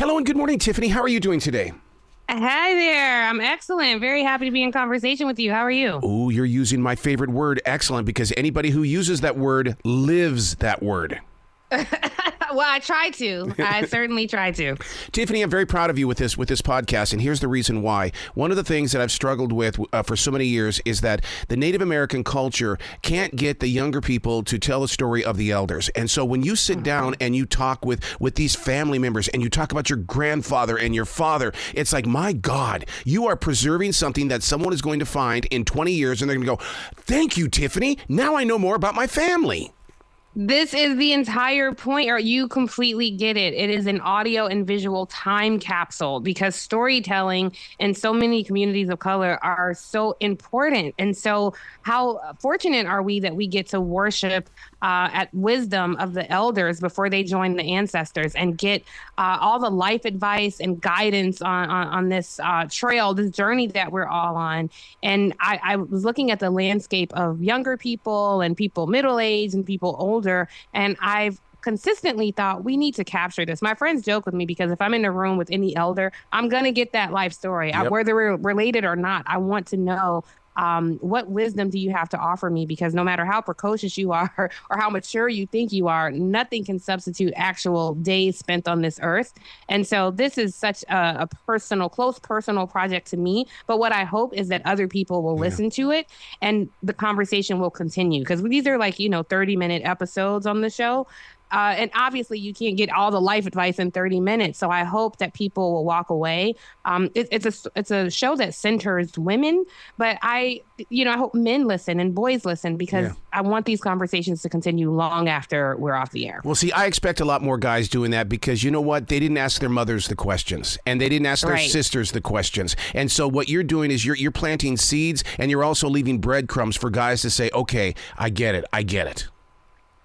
Hello and good morning, Tiffany. How are you doing today? Hi there. I'm excellent. Very happy to be in conversation with you. How are you? Oh, you're using my favorite word, excellent, because anybody who uses that word lives that word. Well, I try to. I certainly try to. Tiffany, I'm very proud of you with this podcast, and here's the reason why. One of the things that I've struggled with for so many years is that the Native American culture can't get the younger people to tell the story of the elders. And so when you sit down and you talk with these family members and you talk about your grandfather and your father, it's like, my God, you are preserving something that someone is going to find in 20 years, and they're going to go, thank you, Tiffany. Now I know more about my family. This is the entire point, or you completely get it. It is an audio and visual time capsule because storytelling in so many communities of color are so important. And so how fortunate are we that we get to worship at wisdom of the elders before they join the ancestors and get all the life advice and guidance on this trail, this journey that we're all on. And I was looking at the landscape of younger people and people middle-aged and people older, and I've consistently thought we need to capture this. My friends joke with me because if I'm in a room with any elder, I'm going to get that life story. Yep. Whether we're related or not, I want to know what wisdom do you have to offer me? Because no matter how precocious you are or how mature you think you are, nothing can substitute actual days spent on this earth. And so this is such a close personal project to me. But what I hope is that other people will listen to it and the conversation will continue, because these are 30-minute episodes on the show. And obviously, you can't get all the life advice in 30 minutes. So I hope that people will walk away. It's a show that centers women, but I hope men listen and boys listen, because I want these conversations to continue long after we're off the air. Well, see, I expect a lot more guys doing that, because you know what? They didn't ask their mothers the questions, and they didn't ask their sisters the questions. And so what you're doing is you're planting seeds, and you're also leaving breadcrumbs for guys to say, okay, I get it. I get it.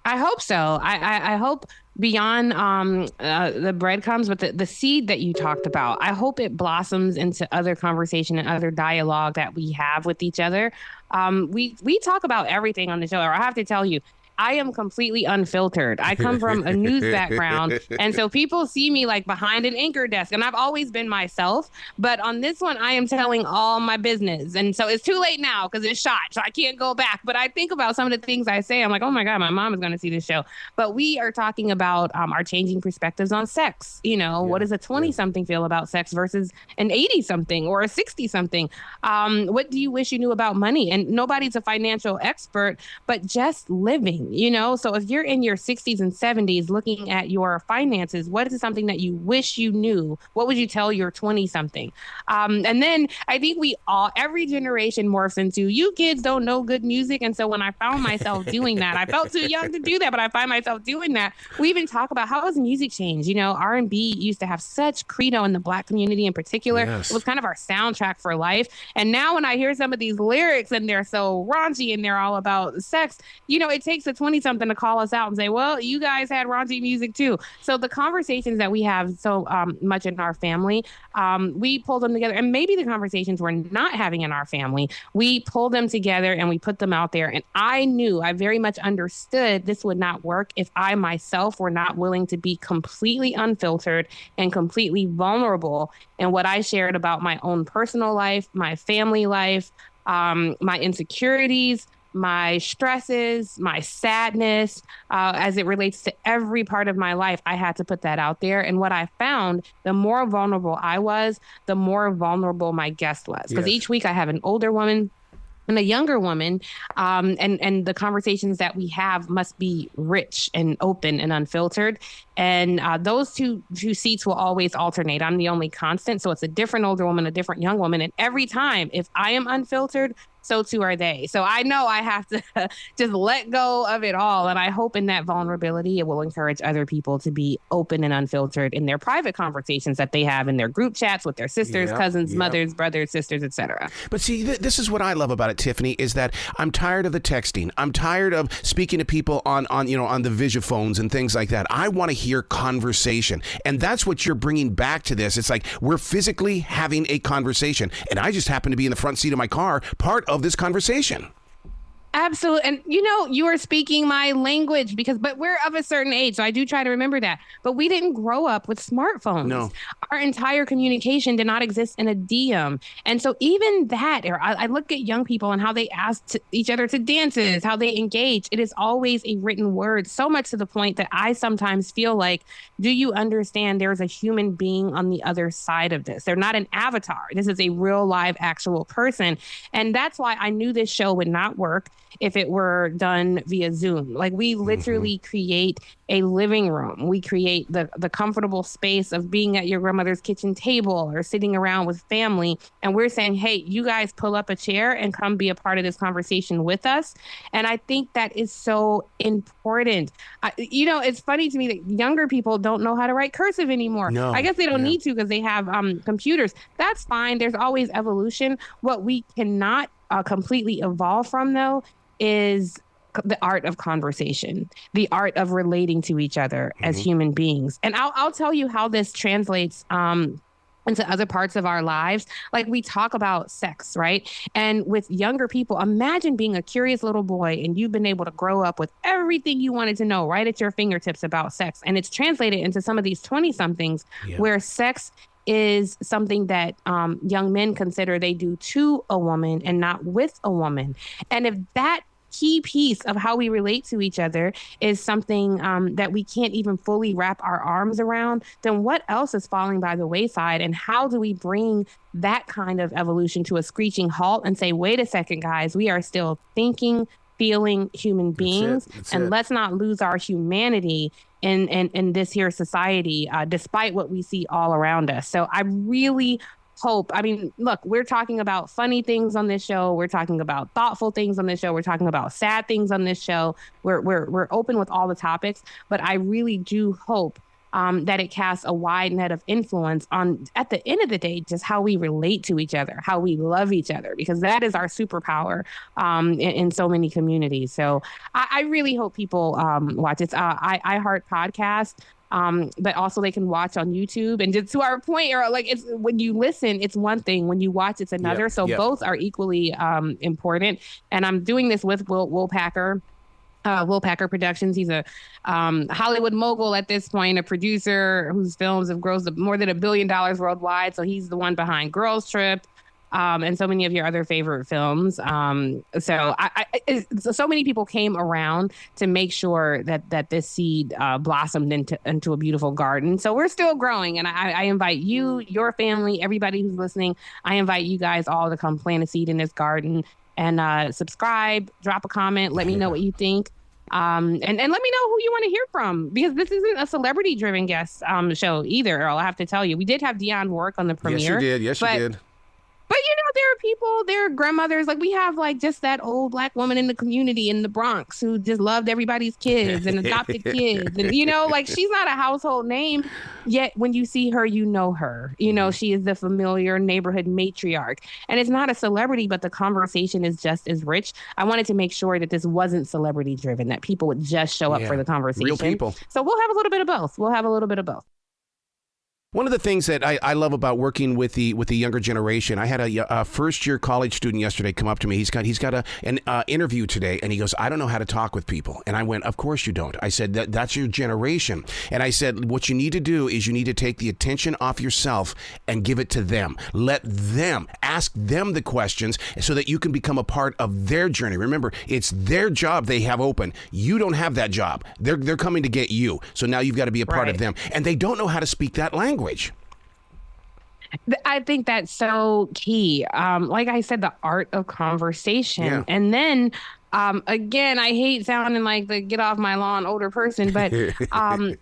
I hope so. I hope beyond the breadcrumbs, but the seed that you talked about, I hope it blossoms into other conversation and other dialogue that we have with each other. We talk about everything on the show. Or I have to tell you, I am completely unfiltered. I come from a news background. And so people see me like behind an anchor desk, and I've always been myself. But on this one, I am telling all my business. And so it's too late now because it's shot, so I can't go back. But I think about some of the things I say. I'm like, oh my God, my mom is going to see this show. But we are talking about our changing perspectives on sex. What does a 20-something feel about sex versus an 80-something or a 60-something? What do you wish you knew about money? And nobody's a financial expert, but just living. So if you're in your 60s and 70s looking at your finances, what is something that you wish you knew? What would you tell your 20-something? And then I think every generation morphs into, you kids don't know good music. And so when I found myself doing that, I felt too young to do that, but I find myself doing that. We even talk about how has music changed? R&B used to have such credo in the Black community in particular. Yes. It was kind of our soundtrack for life. And now when I hear some of these lyrics and they're so raunchy and they're all about sex, it takes a 20-something to call us out and say, well, you guys had raunchy music too. So the conversations that we have so much in our family, we pull them together. And maybe the conversations we're not having in our family, we pull them together and we put them out there. And I very much understood this would not work if I myself were not willing to be completely unfiltered and completely vulnerable in what I shared about my own personal life, my family life, my insecurities, my stresses, my sadness, as it relates to every part of my life. I had to put that out there. And what I found, the more vulnerable I was, the more vulnerable my guest was. Because each week I have an older woman and a younger woman, and the conversations that we have must be rich and open and unfiltered. And those two seats will always alternate. I'm the only constant. So it's a different older woman, a different young woman. And every time, if I am unfiltered, so too are they. So I know I have to just let go of it all. And I hope in that vulnerability, it will encourage other people to be open and unfiltered in their private conversations that they have in their group chats with their sisters, cousins, mothers, brothers, sisters, etc. But see, this is what I love about it, Tiffany, is that I'm tired of the texting. I'm tired of speaking to people on the Visiphones and things like that. I want to hear conversation. And that's what you're bringing back to this. It's like we're physically having a conversation. And I just happen to be in the front seat of my car, part of this conversation. Absolutely. And you are speaking my language but we're of a certain age. So I do try to remember that. But we didn't grow up with smartphones. No. Our entire communication did not exist in a DM. And so even that, or I look at young people and how they ask each other to dances, how they engage. It is always a written word, so much to the point that I sometimes feel like, do you understand there's a human being on the other side of this? They're not an avatar. This is a real live actual person. And that's why I knew this show would not work if it were done via Zoom. Like we literally create a living room. We create the comfortable space of being at your grandmother's kitchen table or sitting around with family. And we're saying, hey, you guys pull up a chair and come be a part of this conversation with us. And I think that is so important. It's funny to me that younger people don't know how to write cursive anymore. No. I guess they don't need to because they have computers. That's fine. There's always evolution. What we cannot completely evolve from, though, is the art of conversation, the art of relating to each other as human beings. And I'll tell you how this translates into other parts of our lives. Like we talk about sex, right? And with younger people, imagine being a curious little boy and you've been able to grow up with everything you wanted to know right at your fingertips about sex. And it's translated into some of these 20-somethings where sex is something that young men consider they do to a woman and not with a woman. And if that key piece of how we relate to each other is something that we can't even fully wrap our arms around, then what else is falling by the wayside? And how do we bring that kind of evolution to a screeching halt and say, wait a second, guys, we are still thinking, feeling human beings, let's not lose our humanity in this here society, despite what we see all around us. So I really hope. I mean, look, we're talking about funny things on this show. We're talking about thoughtful things on this show. We're talking about sad things on this show. We're open with all the topics, but I really do hope that it casts a wide net of influence on, at the end of the day, just how we relate to each other, how we love each other, because that is our superpower in so many communities. So I really hope people watch it. I Heart Podcast. But also they can watch on YouTube. And just to our point, or like, it's when you listen, it's one thing. When you watch, it's another. Both are equally important. And I'm doing this with Will Packer. Will Packer Productions. He's a Hollywood mogul at this point, a producer whose films have grossed more than $1 billion worldwide. So he's the one behind Girls Trip. And so many of your other favorite films. So many people came around to make sure that this seed blossomed into a beautiful garden. So we're still growing. And I invite you, your family, everybody who's listening, I invite you guys all to come plant a seed in this garden and subscribe, drop a comment, let me know what you think. And let me know who you want to hear from, because this isn't a celebrity driven guest show either, Earl. I have to tell you, we did have Dionne Warwick on the premiere. Yes, you did. But, there are people, there are grandmothers, like we have like just that old Black woman in the community in the Bronx who just loved everybody's kids and adopted kids. And, like she's not a household name, yet when you see her, you know her. She is the familiar neighborhood matriarch. And it's not a celebrity, but the conversation is just as rich. I wanted to make sure that this wasn't celebrity driven, that people would just show up for the conversation. Real people. So we'll have a little bit of both. One of the things that I love about working with the younger generation, I had a first-year college student yesterday come up to me. He's got an interview today, and he goes, I don't know how to talk with people. And I went, of course you don't. I said, that's your generation. And I said, what you need to do is you need to take the attention off yourself and give it to them. Let them, ask them the questions so that you can become a part of their journey. Remember, it's their job they have open. You don't have that job. They're coming to get you. So now you've got to be a part of them. And they don't know how to speak that language. I think that's so key. Like I said, the art of conversation. Yeah. And then, again, I hate sounding like the get off my lawn older person, but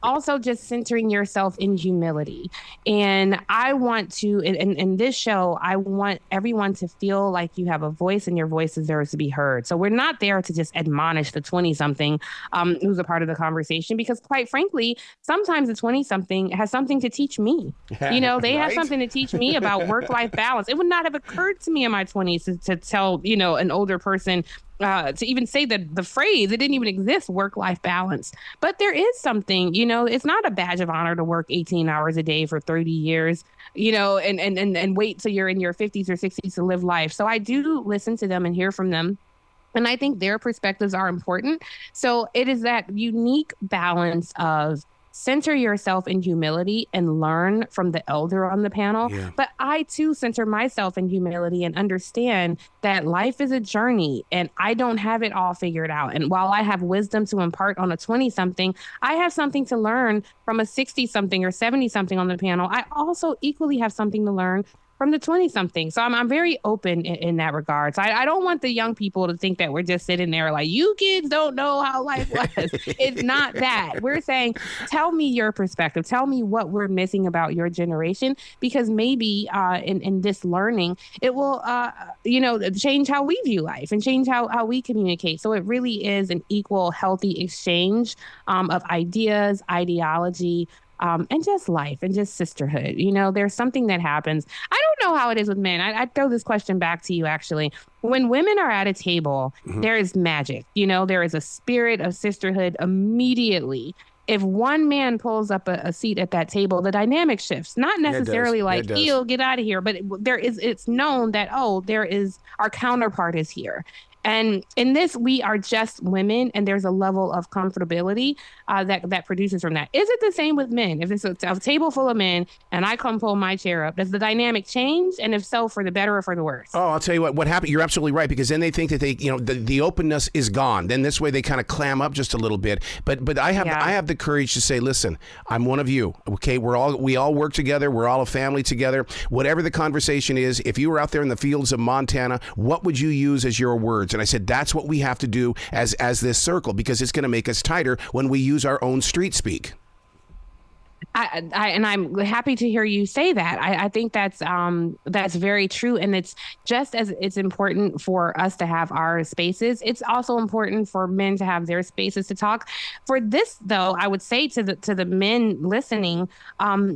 also just centering yourself in humility. And I want to, in this show, I want everyone to feel like you have a voice and your voice deserves to be heard. So we're not there to just admonish the 20-something who's a part of the conversation, because quite frankly, sometimes the 20-something has something to teach me. They have something to teach me about work-life balance. It would not have occurred to me in my 20s to tell, an older person to even say that the phrase, it didn't even exist, work-life balance. But there is something, it's not a badge of honor to work 18 hours a day for 30 years, and wait till you're in your 50s or 60s to live life. So I do listen to them and hear from them. And I think their perspectives are important. So it is that unique balance of center yourself in humility and learn from the elder on the panel. Yeah. But I too center myself in humility and understand that life is a journey and I don't have it all figured out. And while I have wisdom to impart on a 20 something, I have something to learn from a 60 something or 70 something on the panel. I also equally have something to learn from the 20 something. So I'm very open in that regard. So I don't want the young people to think that we're just sitting there like, you kids don't know how life was. It's not that. We're saying, tell me your perspective. Tell me what we're missing about your generation, because maybe in this learning, it will, change how we view life and change how we communicate. So it really is an equal, healthy exchange of ideas, ideology, and just life and just sisterhood. There's something that happens. I don't know how it is with men. I'd throw this question back to you, actually. When women are at a table, there is magic. There is a spirit of sisterhood immediately. If one man pulls up a seat at that table, the dynamic shifts. Not necessarily like, ew, get out of here. But it's known that, our counterpart is here. And in this, we are just women, and there's a level of comfortability that produces from that. Is it the same with men? If it's a table full of men and I come pull my chair up, does the dynamic change? And if so, for the better or for the worse? Oh, I'll tell you what happened. You're absolutely right, because then they think that the openness is gone. Then this way they kind of clam up just a little bit. But I have the courage to say, listen, I'm one of you. Okay, we all work together. We're all a family together. Whatever the conversation is, if you were out there in the fields of Montana, what would you use as your words? And I said, that's what we have to do as this circle, because it's going to make us tighter when we use our own street speak. And I'm happy to hear you say that. I think that's very true. And it's just as it's important for us to have our spaces, it's also important for men to have their spaces to talk. For this, though, I would say to the men listening,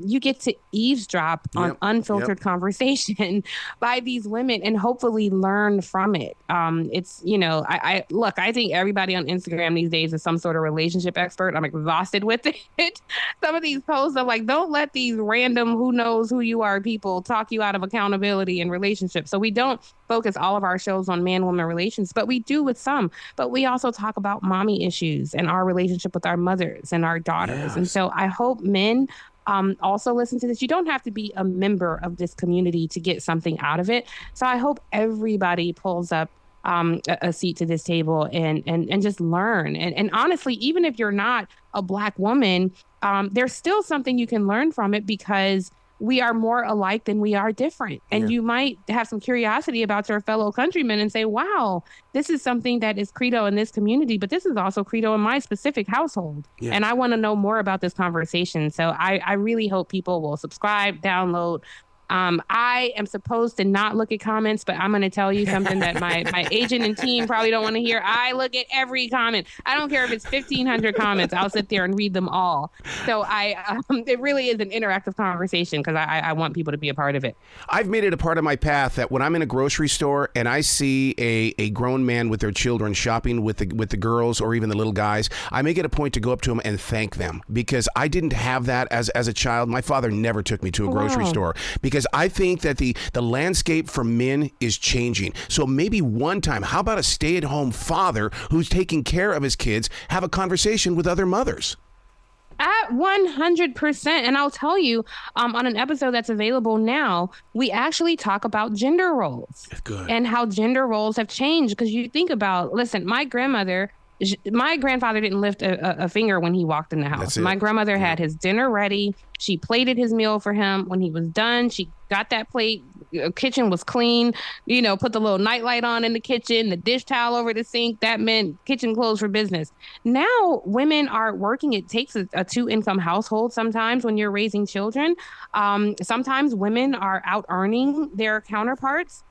you get to eavesdrop on unfiltered conversation by these women and hopefully learn from it. I think everybody on Instagram these days is some sort of relationship expert. I'm exhausted with it. Some of these posts of like, don't let these random who knows who you are people talk you out of accountability and relationships. So we don't focus all of our shows on man-woman relations, but we do with some. But we also talk about mommy issues and our relationship with our mothers and our daughters. Yes. And so I hope men also listen to this. You don't have to be a member of this community to get something out of it. So I hope everybody pulls up a seat to this table and just learn. And honestly, even if you're not a Black woman, there's still something you can learn from it, because we are more alike than we are different. And you might have some curiosity about your fellow countrymen and say, wow, this is something that is credo in this community, but this is also credo in my specific household. Yeah. And I want to know more about this conversation. So I really hope people will subscribe, download. I am supposed to not look at comments, but I'm going to tell you something that my agent and team probably don't want to hear. I look at every comment. I don't care if it's 1,500 comments. I'll sit there and read them all. So it really is an interactive conversation, because I want people to be a part of it. I've made it a part of my path that when I'm in a grocery store and I see a grown man with their children shopping with the girls or even the little guys, I make it a point to go up to them and thank them, because I didn't have that as a child. My father never took me to a grocery store, because I think that the landscape for men is changing. So maybe one time, how about a stay-at-home father who's taking care of his kids have a conversation with other mothers? At 100%. And I'll tell you, on an episode that's available now, we actually talk about gender roles. Good. And how gender roles have changed. Because you think about, listen, my grandfather didn't lift a finger when he walked in the house. My grandmother had his dinner ready. She plated his meal for him. When he was done, she got that plate. Kitchen was clean. Put the little nightlight on in the kitchen, the dish towel over the sink. That meant kitchen closed for business. Now women are working. It takes a 2-income household sometimes when you're raising children. Sometimes women are out earning their counterparts.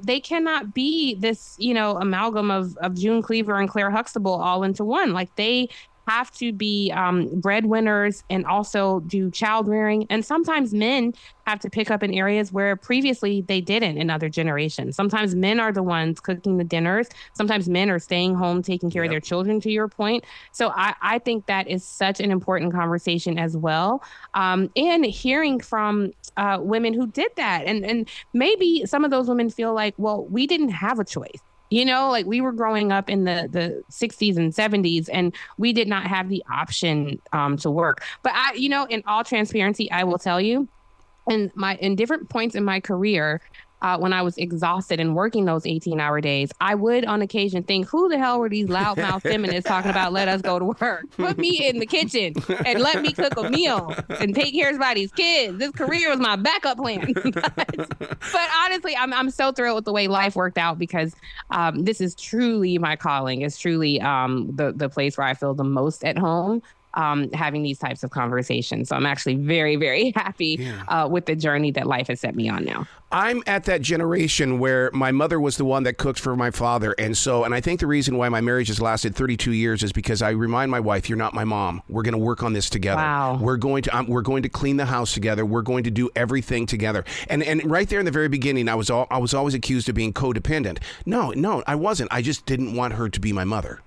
They cannot be this, amalgam of June Cleaver and Claire Huxtable all into one. Like, they have to be breadwinners and also do child rearing. And sometimes men have to pick up in areas where previously they didn't in other generations. Sometimes men are the ones cooking the dinners. Sometimes men are staying home, taking care of their children, to your point. So I think that is such an important conversation as well. And hearing from women who did that. And maybe some of those women feel like, well, we didn't have a choice. Like we were growing up in the 60s and 70s, and we did not have the option to work. But in all transparency, I will tell you, in different points in my career, when I was exhausted and working those 18-hour days, I would on occasion think, who the hell were these loudmouth feminists talking about let us go to work? Put me in the kitchen and let me cook a meal and take care of somebody's kids. This career was my backup plan. But honestly, I'm so thrilled with the way life worked out, because this is truly my calling. It's truly the place where I feel the most at home. Having these types of conversations. So I'm actually very, very happy with the journey that life has set me on now. I'm at that generation where my mother was the one that cooked for my father. And I think the reason why my marriage has lasted 32 years is because I remind my wife, you're not my mom. We're going to work on this together. Wow. We're going to clean the house together. We're going to do everything together. And right there in the very beginning, I was always accused of being codependent. No, I wasn't. I just didn't want her to be my mother.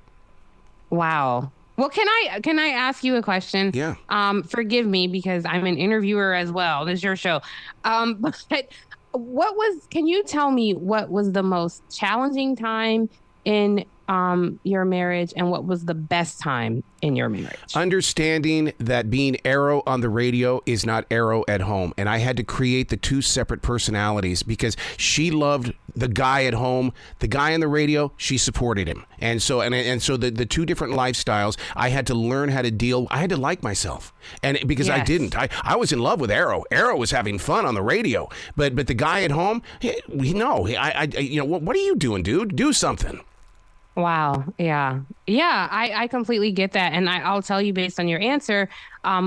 Wow. Well, can I ask you a question? Yeah. Forgive me, because I'm an interviewer as well. This is your show. But can you tell me what was the most challenging time in your marriage, and what was the best time in your marriage? Understanding that being Arrow on the radio is not Arrow at home. And I had to create the two separate personalities, because she loved the guy at home, the guy on the radio, she supported him. And so the two different lifestyles, I had to learn how to deal. I had to like myself. And because I didn't, I was in love with Arrow. Arrow was having fun on the radio, but the guy at home, what are you doing, dude? Do something. Wow. Yeah. I completely get that. And I'll tell you, based on your answer,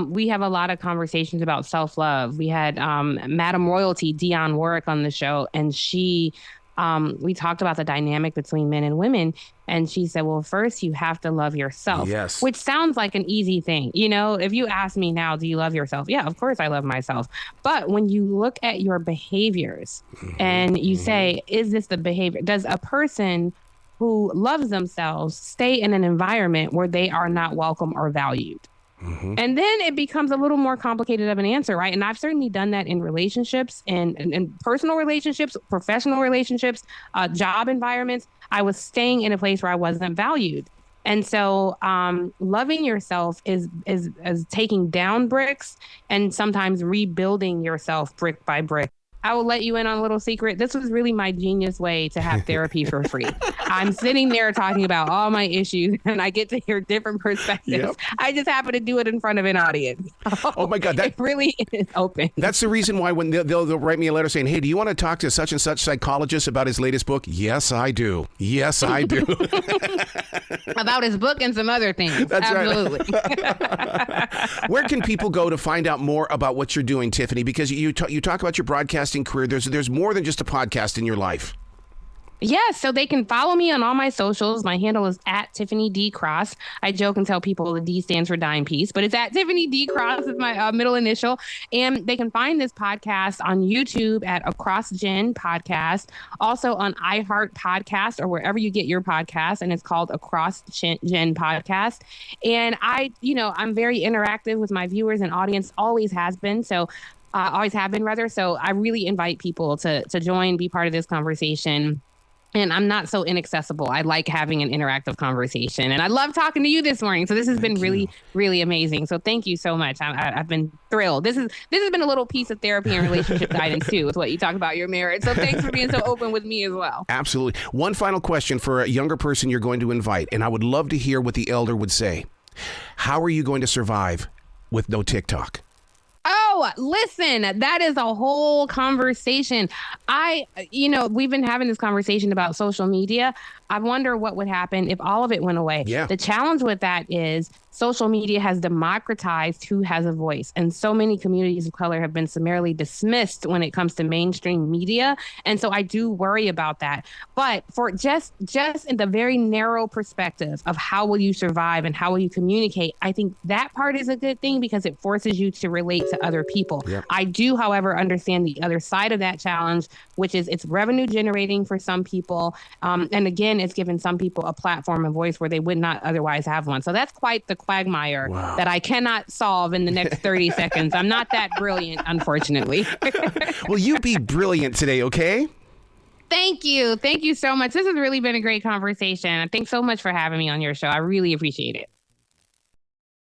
we have a lot of conversations about self-love. We had Madam Royalty, Dionne Warwick, on the show, and we talked about the dynamic between men and women. And she said, well, first you have to love yourself. Yes. Which sounds like an easy thing. If you ask me now, do you love yourself? Yeah, of course I love myself. But when you look at your behaviors and you say, is this the behavior? Does a person who loves themselves stay in an environment where they are not welcome or valued? And then it becomes a little more complicated of an answer, right? And I've certainly done that in relationships and personal relationships, professional relationships, job environments. I was staying in a place where I wasn't valued. And so loving yourself is taking down bricks and sometimes rebuilding yourself brick by brick. I will let you in on a little secret. This was really my genius way to have therapy for free. I'm sitting there talking about all my issues, and I get to hear different perspectives. Yep. I just happen to do it in front of an audience. Oh my God. It really is open. That's the reason why when they'll write me a letter saying, hey, do you want to talk to such and such psychologist about his latest book? Yes, I do. Yes, I do. About his book and some other things. That's absolutely. Right. Where can people go to find out more about what you're doing, Tiffany? Because you talk about your broadcasting career. There's more than just a podcast in your life. Yes, so they can follow me on all my socials. My handle is at Tiffany D. Cross. I joke and tell people the D stands for dime piece, but it's at Tiffany D. Cross is my middle initial. And they can find this podcast on YouTube at Across Gen Podcast, also on iHeart Podcast or wherever you get your podcast, and it's called Across Gen Podcast. And I'm very interactive with my viewers and audience, always have been. So I really invite people to join, be part of this conversation. And I'm not so inaccessible. I like having an interactive conversation. And I love talking to you this morning. So this has been really, really amazing. So thank you so much. I've been thrilled. This has been a little piece of therapy and relationship guidance, too, with what you talk about your marriage. So thanks for being so open with me as well. Absolutely. One final question for a younger person you're going to invite. And I would love to hear what the elder would say. How are you going to survive with no TikTok? Oh, listen, that is a whole conversation. We've been having this conversation about social media. I wonder what would happen if all of it went away. Yeah. The challenge with that is social media has democratized who has a voice. And so many communities of color have been summarily dismissed when it comes to mainstream media. And so I do worry about that. But for just in the very narrow perspective of how will you survive and how will you communicate, I think that part is a good thing because it forces you to relate to other people. Yep. I do, however, understand the other side of that challenge, which is it's revenue generating for some people. And again, it's given some people a platform and voice where they would not otherwise have one. So that's quite the quagmire that I cannot solve in the next 30 seconds. I'm not that brilliant, unfortunately. Well, you be brilliant today, okay? Thank you. Thank you so much. This has really been a great conversation. Thanks so much for having me on your show. I really appreciate it.